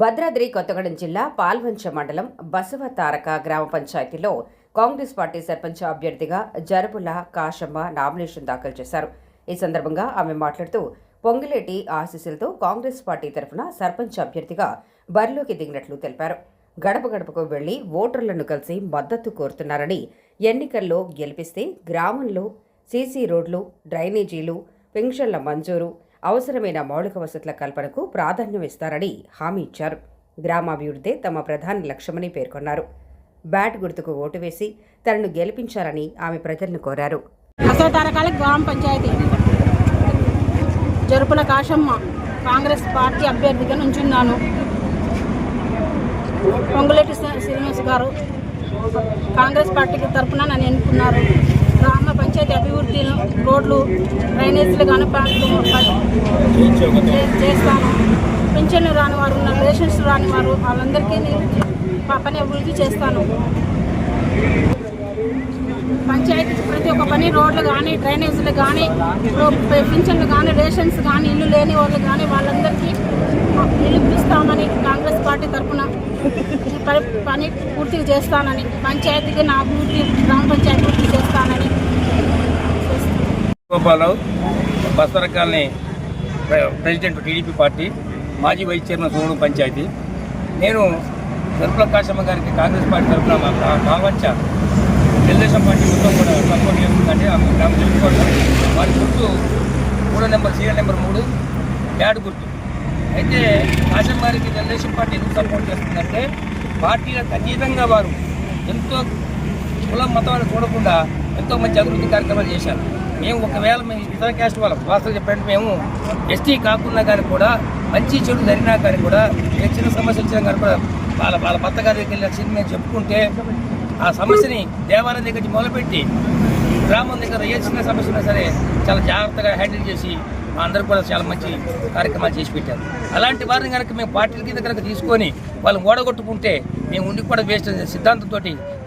భద్రాద్రి కొత్తగూడెం జిల్లా పాల్వంచ మండలం బసవతారక గ్రామ పంచాయతీలో కాంగ్రెస్ పార్టీ సర్పంచ్ అభ్యర్థిగా జరుపుల కాశమ్మ నామినేషన్ దాఖలు చేశారు. ఈ సందర్భంగా ఆమె మాట్లాడుతూ పొంగిలేటి ఆశీస్సులతో కాంగ్రెస్ పార్టీ తరఫున సర్పంచ్ అభ్యర్థిగా బరిలోకి దిగినట్లు తెలిపారు. గడప గడపకు వెళ్లి ఓటర్లను కలిసి మద్దతు కోరుతున్నారని, ఎన్నికల్లో గెలిపిస్తే గ్రామంలో సీసీ రోడ్లు, డ్రైనేజీలు, పెన్షన్ల మంజూరు, అవసరమైన మౌలిక వసతుల కల్పనకు ప్రాధాన్యం ఇస్తారని హామీ ఇచ్చారు. గ్రామాభివృద్ధి తమ ప్రధాన లక్ష్యమని పేర్కొన్నారు. బ్యాట్ గుర్తుకు ఓటు వేసి తనను గెలిపించాలని ఆమె ప్రజలను కోరారు. బసవతారకాల గ్రామ పంచాయతీ జరుపుల కాశమ్మ కాంగ్రెస్ పార్టీ అభ్యర్థిగా నుంచున్నాను. పొంగులేటి శ్రీనివాస్ గారు కాంగ్రెస్ పార్టీకి తరఫున నన్ను ఎన్నుకున్నారు. గ్రామ పంచాయతీ అభివృద్ధి, రోడ్లు, డ్రైనేజీలు కానీ చేస్తాను. పింఛన్లు రాని వారు ఉన్నారు, రేషన్స్ రాని వారు వాళ్ళందరికీ పని అభివృద్ధి చేస్తాను. పంచాయతీ ప్రతి ఒక్క పని, రోడ్లు కానీ, డ్రైనేజీలు కానీ, పింఛన్లు కానీ, రేషన్స్ కానీ, ఇల్లు లేని వాళ్ళు కానీ వాళ్ళందరికీ ఇల్లు ఇస్తామని కాంగ్రెస్ పార్టీ తరఫున పని పూర్తిగా చేస్తానని, పంచాయతీకి నా అభివృద్ధి, గ్రామ పంచాయతీ అభివృద్ధి చేస్తానని. గోపాలరావు, బసవతారకాలని ప్రెసిడెంట్ టీడీపీ పార్టీ, మాజీ వైస్ చైర్మన్ సోమడు పంచాయతీ. నేను జరుపుల కాశమ్మ గారికి కాంగ్రెస్ పార్టీ తరఫున పాల్వంచ తెలుగుదేశం పార్టీ మొత్తం కూడా సపోర్ట్ చేస్తుందంటే ఆమె తెలుసుకోవడం. వారి గుర్తు 3వ నెంబర్, సీరియల్ నెంబర్ 3 బ్యాట్ గుర్తు. అయితే కాశమ్మ గారికి తెలుగుదేశం పార్టీ ఎందుకు సపోర్ట్ చేస్తుందంటే, పార్టీలకు అతీతంగా వారు ఎంతో కులం మతాలను చూడకుండా ఎంతో మంచి అభివృద్ధి కార్యక్రమాలు చేశారు. మేము ఒకవేళ మేము ఇతర క్యాస్ట్ వాళ్ళం వాస్తవం చెప్పండి, మేము ఎస్టీ కాకుండా కానీ కూడా మంచి చెడు జరిగినా కానీ కూడా ఏ చిన్న సమస్య వచ్చినా కానీ కూడా వాళ్ళ భర్త గారి దగ్గరికి వెళ్ళి మేము చెప్పుకుంటే ఆ సమస్యని దేవాలయం దగ్గర నుంచి మొదలుపెట్టి గ్రామం దగ్గర ఏ చిన్న సమస్య ఉన్నా సరే చాలా జాగ్రత్తగా హ్యాండిల్ చేసి మా అందరూ కూడా చాలా మంచి కార్యక్రమాలు చేసి పెట్టారు. అలాంటి వారిని కనుక మేము పార్టీల కింద కనుక తీసుకొని వాళ్ళని ఓడగొట్టుకుంటే మేము ఉండి కూడా వేస్ట్ సిద్ధాంతంతో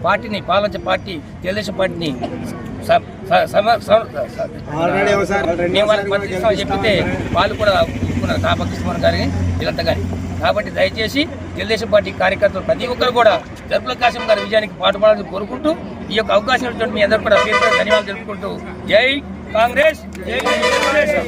పార్టీని, పాల్వంచ పార్టీ, తెలుగుదేశం పార్టీని మేము వాళ్ళకి మద్దతు చెప్పితే వాళ్ళు కూడా ఒప్పుకున్నారు, కాపకృష్ణ గారిని వీళ్ళంతా కానీ. కాబట్టి దయచేసి తెలుగుదేశం పార్టీ కార్యకర్తలు ప్రతి ఒక్కరు కూడా జరుపుల కాశమ్మ గారి విజయానికి పాటుపడాలని కోరుకుంటూ, ఈ యొక్క అవకాశం ఇచ్చినటువంటి మీ అందరూ కూడా ధన్యవాదాలు తెలుపుకుంటూ, జై కాంగ్రెస్, జై తెలుగుదేశం.